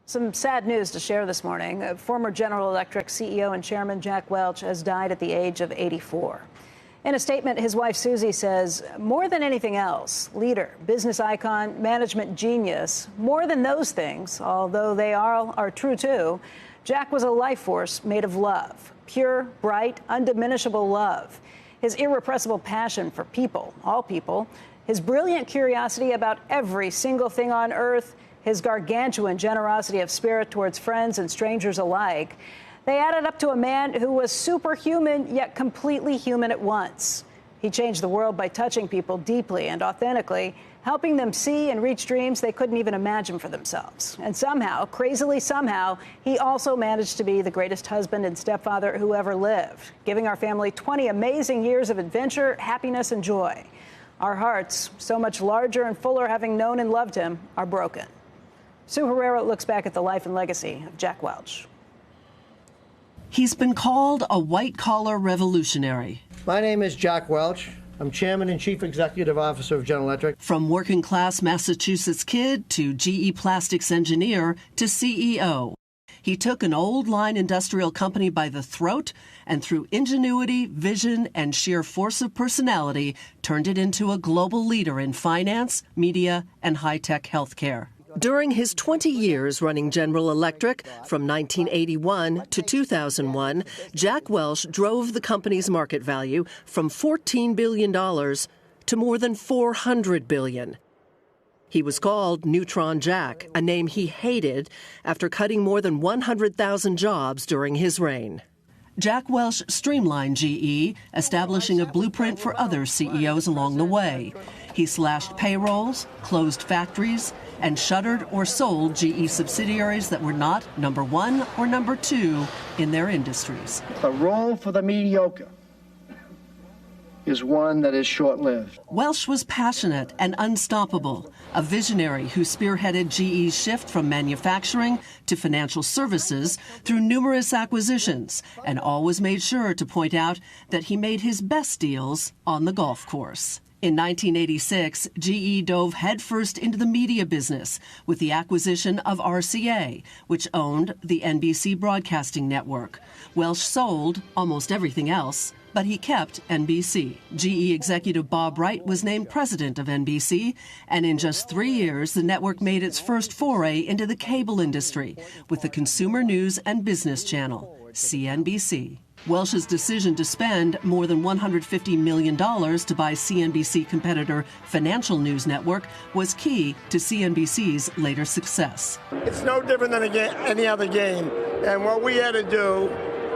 Some sad news to share this morning. Former General Electric CEO and chairman Jack Welch has died at the age of 84. In a statement, his wife Suzy says, more than anything else, leader, business icon, management genius, more than those things, although they are true too, Jack was a life force made of love, pure, bright, undiminishable love. His irrepressible passion for people, all people, his brilliant curiosity about every single thing on earth, his gargantuan generosity of spirit towards friends and strangers alike, they added up to a man who was superhuman yet completely human at once. He changed the world by touching people deeply and authentically, helping them see and reach dreams they couldn't even imagine for themselves. And somehow, crazily somehow, he also managed to be the greatest husband and stepfather who ever lived, giving our family 20 amazing years of adventure, happiness, and joy. Our hearts, so much larger and fuller having known and loved him, are broken. Sue Herrera looks back at the life and legacy of Jack Welch. He's been called a white-collar revolutionary. My name is Jack Welch. I'm Chairman and Chief Executive Officer of General Electric. From working-class Massachusetts kid to GE Plastics engineer to CEO. He took an old-line industrial company by the throat and through ingenuity, vision, and sheer force of personality, turned it into a global leader in finance, media, and high-tech healthcare. During his 20 years running General Electric, from 1981 to 2001, Jack Welch drove the company's market value from $14 billion to more than $400 billion. He was called Neutron Jack, a name he hated after cutting more than 100,000 jobs during his reign. Jack Welch streamlined GE, establishing a blueprint for other CEOs along the way. He slashed payrolls, closed factories, and shuttered or sold GE subsidiaries that were not number one or number two in their industries. The role for the mediocre is one that is short-lived. Welch was passionate and unstoppable, a visionary who spearheaded GE's shift from manufacturing to financial services through numerous acquisitions, and always made sure to point out that he made his best deals on the golf course. In 1986, GE dove headfirst into the media business with the acquisition of RCA, which owned the NBC broadcasting network. Welch sold almost everything else, but he kept NBC. GE executive Bob Wright was named president of NBC, and in just 3 years, the network made its first foray into the cable industry with the Consumer News and Business Channel, CNBC. Welch's decision to spend more than $150 million to buy CNBC competitor Financial News Network was key to CNBC's later success. It's no different than any other game, and what we had to do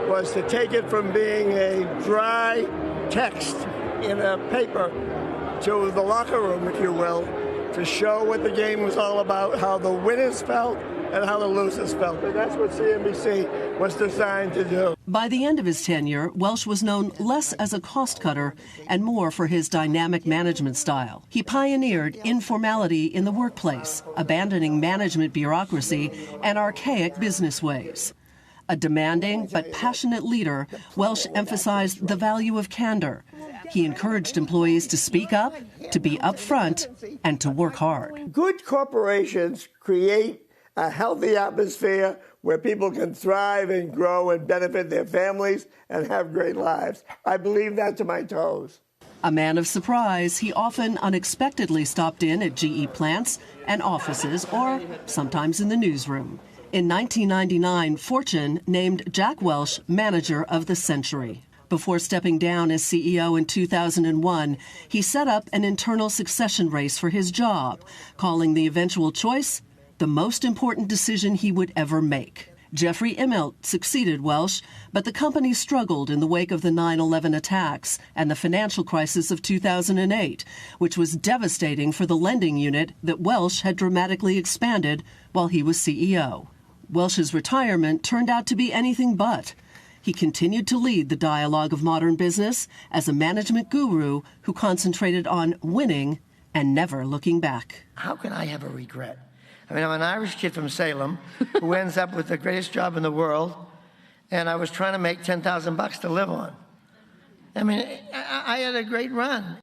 was to take it from being a dry text in a paper to the locker room, if you will, to show what the game was all about, how the winners felt and how the losers felt. And that's what CNBC was designed to do. By the end of his tenure, Welch was known less as a cost cutter and more for his dynamic management style. He pioneered informality in the workplace, abandoning management bureaucracy and archaic business ways. A demanding but passionate leader, Welch emphasized the value of candor. He encouraged employees to speak up, to be upfront, and to work hard. Good corporations create a healthy atmosphere where people can thrive and grow and benefit their families and have great lives. I believe that to my toes. A man of surprise, he often unexpectedly stopped in at GE plants and offices, or sometimes in the newsroom. In 1999, Fortune named Jack Welch Manager of the Century. Before stepping down as CEO in 2001, he set up an internal succession race for his job, calling the eventual choice the most important decision he would ever make. Jeffrey Immelt succeeded Welch, but the company struggled in the wake of the 9/11 attacks and the financial crisis of 2008, which was devastating for the lending unit that Welch had dramatically expanded while he was CEO. Welch's retirement turned out to be anything but. He continued to lead the dialogue of modern business as a management guru who concentrated on winning and never looking back. How can I have a regret? I mean, I'm an Irish kid from Salem who ends up with the greatest job in the world, and I was trying to make $10,000 to live on. I mean, I had a great run.